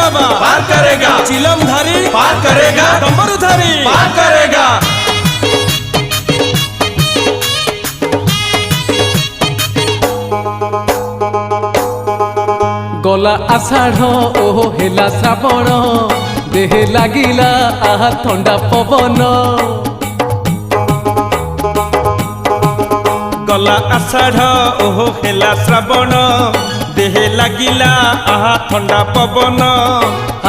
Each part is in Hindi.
बाबा पार करेगा, चिलम धारी पार करेगा, डमरू धारी पार करेगा। गला आषाढ़ ओहो हेला श्रावण देहे लागिला आहा ठंडा पवन गला आषाढ़ ओहो हेला श्रावण देहे लागिला आहा ठंडा पवन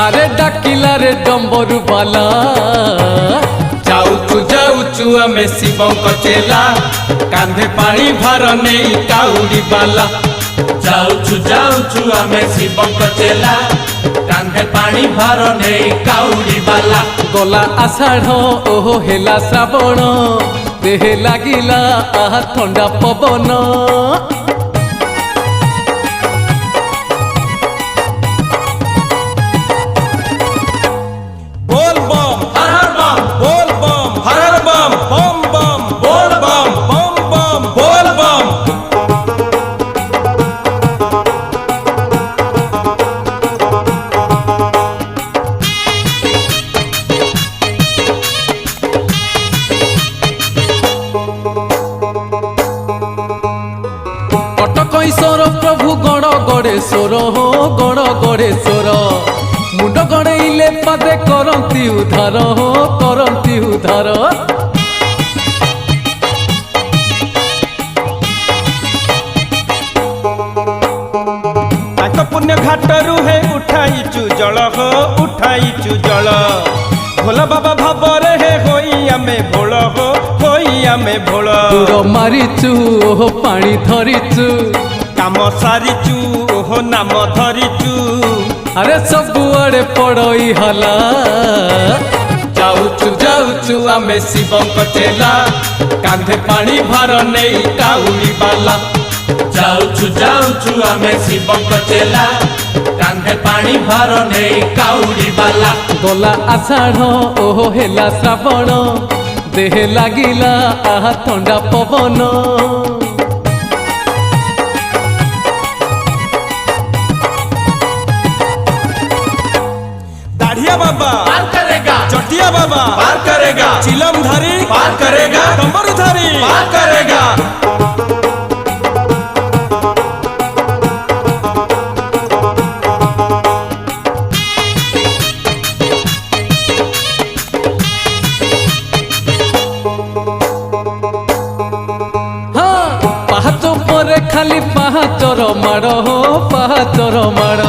अरे डाकिला रे डम्बरू बाला जाऊचु आमे शिवंक चेला कांधे पानी भार नहीं काउडी बाला। जाऊचु आमे शिवंक चेला कांधे पानी भार नहीं काउडी बाला। गला आषाढ़ ओहो हेला श्रावण देहे लागिला आहा ठंडा पवन बोल बम हर हर बम, बोल बम हर हर बम, बम बम बोल बम, बम बम बोल बम। कटकईश्वर प्रभु गण गणेश्वर हो गण गणेश्वर मुंड गणेइले पादे करंती उद्धार हो करंती उद्धार ताक पुण्य घाटरू हे उठाइचु जल हो उठाइचु जल भोला बाबा भाବରେ हे होई आमे भोळ हो होई आमे भोळ दूर मारिचु ओहो पानी धरिचु काम सारिचु ओहो नाम धरिचु अरे सबुआड़े पड़ई हला जाऊचु आमे शिवंक चेला कांधे पानी भार नहीं काउडी बाला। जाऊचु आमे शिवंक चेला कांधे पानी भार नहीं काउडी बाला। गला आषाढ़ ओहो हेला श्रावण देहे लागिला आहा ठंडा पवन दाढ़िया बाबा पार करेगा, चटिया बाबा पार करेगा, चिलम धारी पार करेगा, डमरू धारी पार करेगा। हाँ पाहाच परे खाली पाहाचर माड़ हो पाहाचर माड़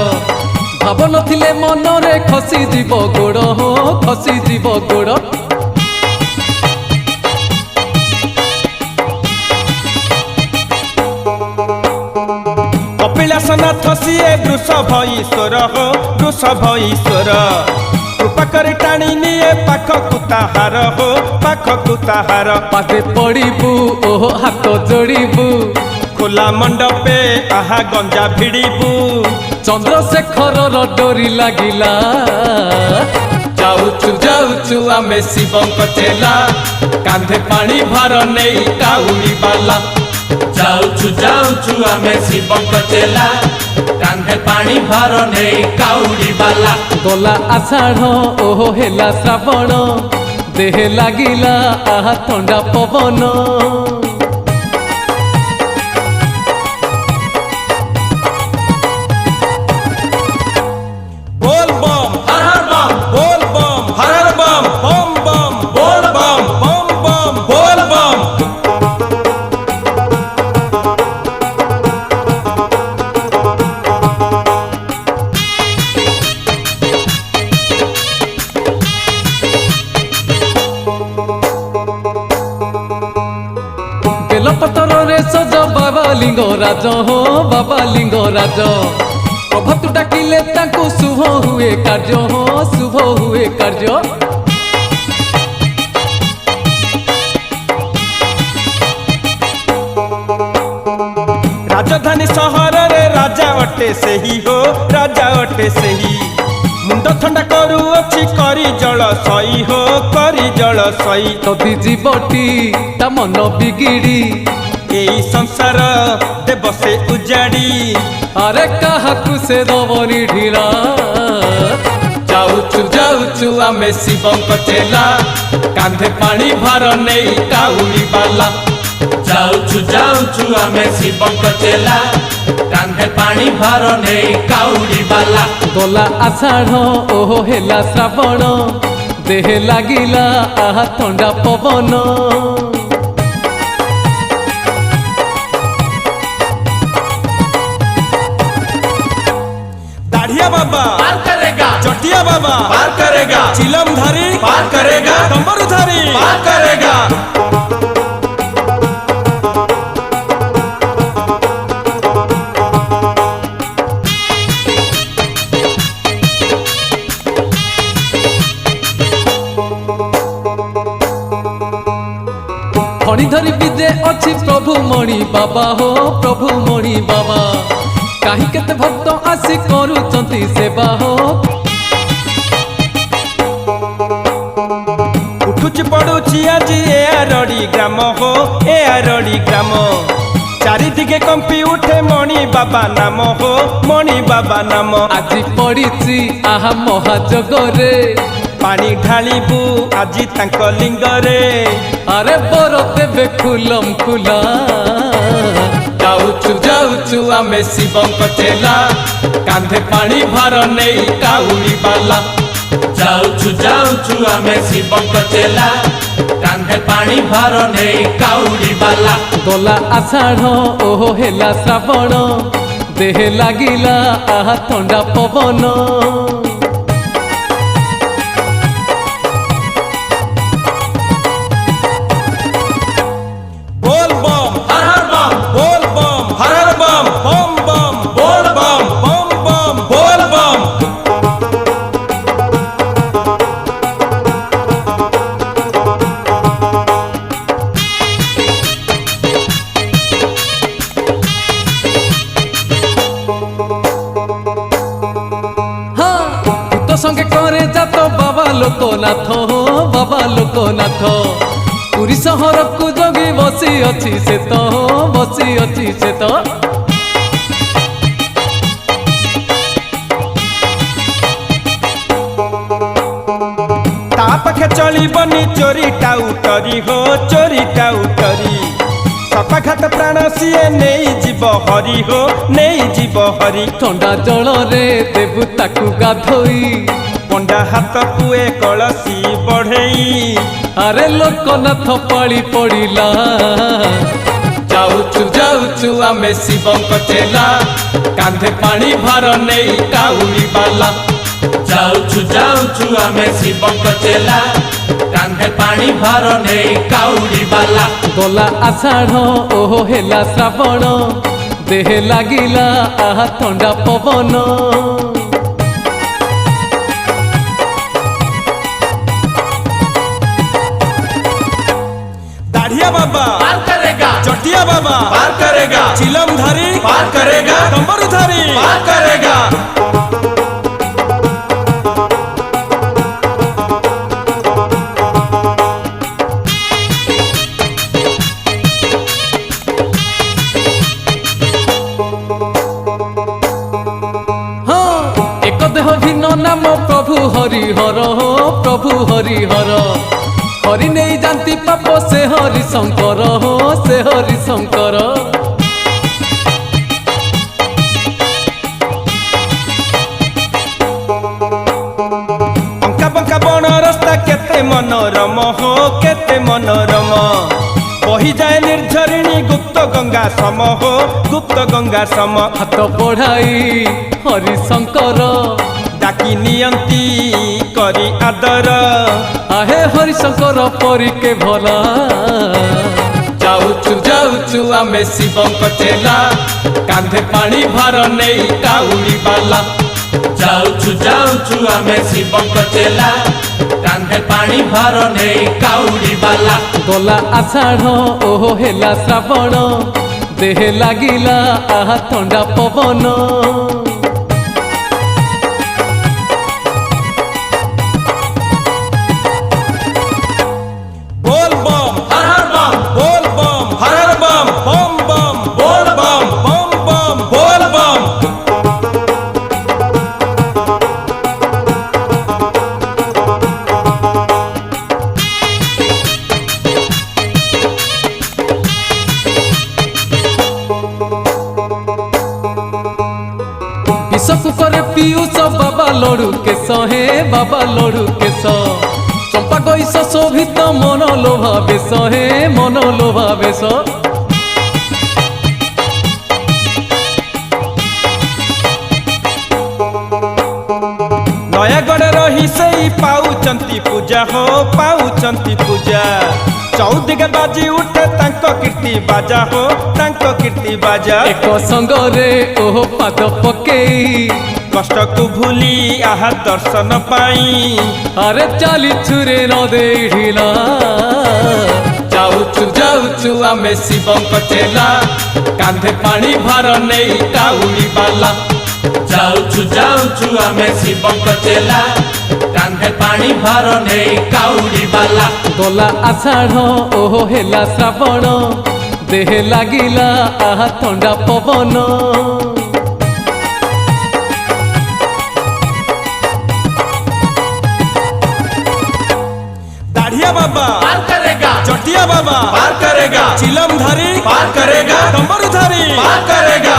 भाव नथिले मनरे खसी जीव गोड़ हो खसी जीव गोड़ कपिलासनाथ सिए वृषभ ईश्वर हो वृषभ ईश्वर कृपा कर टाणी निए पाखकु ताहार हो पाखकु ताहार पादे पड़िबू ओहो हाथ जोड़िबू खोला मंडपे आहा गंजा भिड़िबू चंद्रशेखर डोरी लागिला जाऊचु आमे शिवंक चेला कांधे पानी भार नहीं काउडी बाला। जाऊचु आमे शिवंक चेला कांधे पानी भार नहीं काउडी बाला। गला आषाढ़ ओहो हेला श्रावण देहे लागिला आहा ठंडा पवन बोल बम हर हर बम, बोल बम हर हर बम, बम बम बोल बम, बम बम बोल बम। बेलपतर रे सज बाबा लिंगराज हो बाबा लिंगराज प्रभु डाकिले तांको शुभ हुए कार्य हो शुभ हुए कार्य राजधानी सहर रे राजा अटे सही हो राजा अटे सही मुंड ठंडा करू अछि करी जल सई हो करी जल सई तदी जीवटी ता मन बिगिड़ी एई संसार देव से उजाड़ी अरे काहाकु से दबनी ढिला ଯାଉଛୁ ଆମେ ଶିବଙ୍କ ଚେଲା କାନ୍ଧେ ପାଣି ଭାର ନେଇ କାଉଡ଼ି ବାଲା ଯାଉଛୁ ଆମେ ଶିବଙ୍କ ଚେଲା କାନ୍ଧେ ପାଣି ଭାର ନେଇ କାଉଡ଼ି ବାଲା ଗଲା ଆଷାଢ଼ ଓହୋ ହେଲା ଶ୍ରାବଣ ଦେହେ ଲାଗିଲା ଆହା ଥଣ୍ଡା ପବନ दाढ़िया बाबा पार करेगा चटिया बाबा पार करेगा चिलम धारी पार करेगा डमरू धारी पार करेगा ଖଣି ଧରି ବିଜେ ଅଛି ପ୍ରଭୁ ମଣି ବାବା ହୋ ପ୍ରଭୁ ମଣି ବାବା କାହିଁ କେତେ ଭକ୍ତ ଆସି କରୁଛନ୍ତି ସେବା ହୋ उठुची पड़ुची आज ए आरड़ी ग्राम हो ए आरड़ी ग्राम चारिदिगे कंपी उठे मणि बाबा नाम हो मणि बाबा नाम ଆଜି ପଡ଼ିଛି ଆହା ମହାଯୋଗରେ पानी ढालिबू आଜି तांक लिंगरे ଆରେ ବର ଦେବେ ଖୁଲମ ଖୁଲା ଯାଉଛୁ ଆମେ ଶିବଙ୍କ ଚେଲା କାନ୍ଧେ ପାଣି ଭାର ନେଇ କାଉଡ଼ି ବାଲା ଯାଉଛୁ ଆମେ ଶିବଙ୍କ ଚେଲା କାନ୍ଧେ ପାଣି ଭାର ନେଇ କାଉଡ଼ି ବାଲା ଗଲା ଆଷାଢ଼ ଓହୋ ହେଲା ଶ୍ରାବଣ ଦେହେ ଲାଗିଲା ଆହା ଥଣ୍ଡା ପବନ बोल बम हर हर बम बोल बम हर हर बम बम बम बोल बम बम बम बोल बम ହଁ ଭୂତ ସଙ୍ଗେ କରେ ଜାତ ବାବା ଲୋକନାଥ ହୋ ବାବା ଲୋକନାଥ ପୁରୀ ସହରକୁ ଜଗି ବସି ଅଛି ସେ ତ ବସି ଅଛି ସେ ତ ता पाखे चलिबनी चोरी टाउटरी हो चोरी टाउटरी सपाघात प्राण सिए नहीं जीव हरि हो नहीं जीव हरि ଥଣ୍ଡା ଜଳରେ ଦେବୁ ତାକୁ ଗାଧୋଇ पंडा हाथ कुए कलसी बढ़ई ଆରେ ଲୋକନାଥ ପାଳି ପଡ଼ିଲା ଯାଉଛୁ ଆମେ ଶିବଙ୍କ ଚେଲା କାନ୍ଧେ ପାଣି ଭାର ନେଇ କାଉଡ଼ି ବାଲା ଯାଉଛୁ ଆମେ ଶିବଙ୍କ ଚେଲା କାନ୍ଧେ ପାଣି ଭାର ନେଇ କାଉଡ଼ି ବାଲା ଗଲା ଆଷାଢ଼ ଓହୋ ହେଲା ଶ୍ରାବଣ ଦେହେ ଲାଗିଲା ଆହା ଥଣ୍ଡା ପବନ दाढ़िया बाबा पार करेगा चटिया बाबा पार करेगा चिलम धारी पार करेगा डमरू धारी पार करेगा ହଁ ଏକ ଦେହ ଭିନ୍ନ ନାମ ପ୍ରଭୁ ହରିହର ହୋ ପ୍ରଭୁ ହରିହର ହରି ନେଇ ଯାନ୍ତି ପାପ ସେ ହରି ଶଙ୍କର ହୋ ସେ ହରି ଶଙ୍କର अंका बंका बण रास्ता केते मनोरम हो केते मनोरम बही जाए निर्झरिणी गुप्त गंगा सम हो गुप्त गंगा सम ହାତ ବଢ଼ାଇ ହରି ଶଙ୍କର डाकी नियंती करी आदर आहे हरि शଙ୍କର ପରି କେ ଭଲା ଯାଉଛୁ ଆମେ ଶିବଙ୍କ ଚେଲା କାନ୍ଧେ ପାଣି ଭାର ନେଇ କାଉଡ଼ି ବାଲା ଯାଉଛୁ ଆମେ ଶିବଙ୍କ ଚେଲା କାନ୍ଧେ ପାଣି ଭାର ନେଇ କାଉଡ଼ି ବାଲା ଗଲା ଆଷାଢ଼ ଓହୋ ହେଲା ଶ୍ରାବଣ ଦେହେ ଲାଗିଲା ଆହା ଥଣ୍ଡା ପବନ बोल बम हर हर बम बोल बम हर हर बम बम बाबा लड़ू केश हे बाबा लड़ू केश चंपा कैश शोभित मन लोभा बेश हे मन लोभा बेश नयागढ़ रही से पाउचंती पूजा हो पाउचंती पूजा चौदिगे बाजी उठे तांको कीर्ति बाजा हो तांको कीर्ति बाजा एक संगरे ओह पाद पकेई कष्ट को भूली आहा दर्शन पाई अरे चाली छुरे न देखिला जाऊचु आमे शिवंक चेला कांधे पानी भार नहीं काउड़ी बाला जाऊचु आमे शिवंक चेला कांधे पानी भार नहीं काउड़ी बाला गला आषाढ़ ओह हेला श्रावण देह लागिला आहा थंडा पवन दाढ़िया बाबा पार करेगा चटिया बाबा पार करेगा चिलम धारी पार करेगा डमरू धारी पार करेगा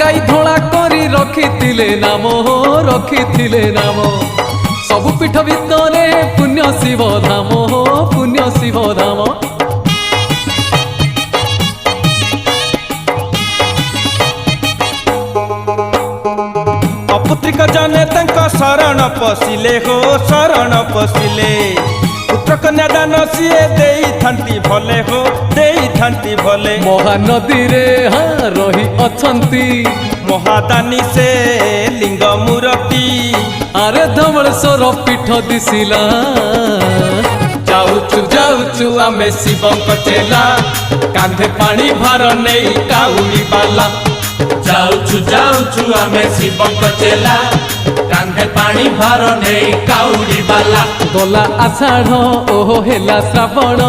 गाई धड़ा करी रखिथिले नाम हो रखिथिले नाम सबु पीठ भितरे पुण्य शिव धाम हो पुण्य शिव धाम अपुत्रिक जने तांको शरण पशिले हो शरण पशिले पुत्र कन्या दान सिए देई थांती भले हो देई थांती भले महानदी रे हाँ रही अछंती महादानी से लिंग मूर्ति अरे धवळेश्वर पीठ दिसिला जाऊचु आमे शिवंक चेला कांधे पानी भार नहीं काउड़ी बाला जाऊचु आमे शिवंक चेला कांधे पानी भार नहीं काउड़ी बाला गला आषाढ़ ओह हेला श्रावण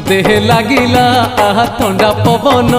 देह लागिला आहा थंडा पवन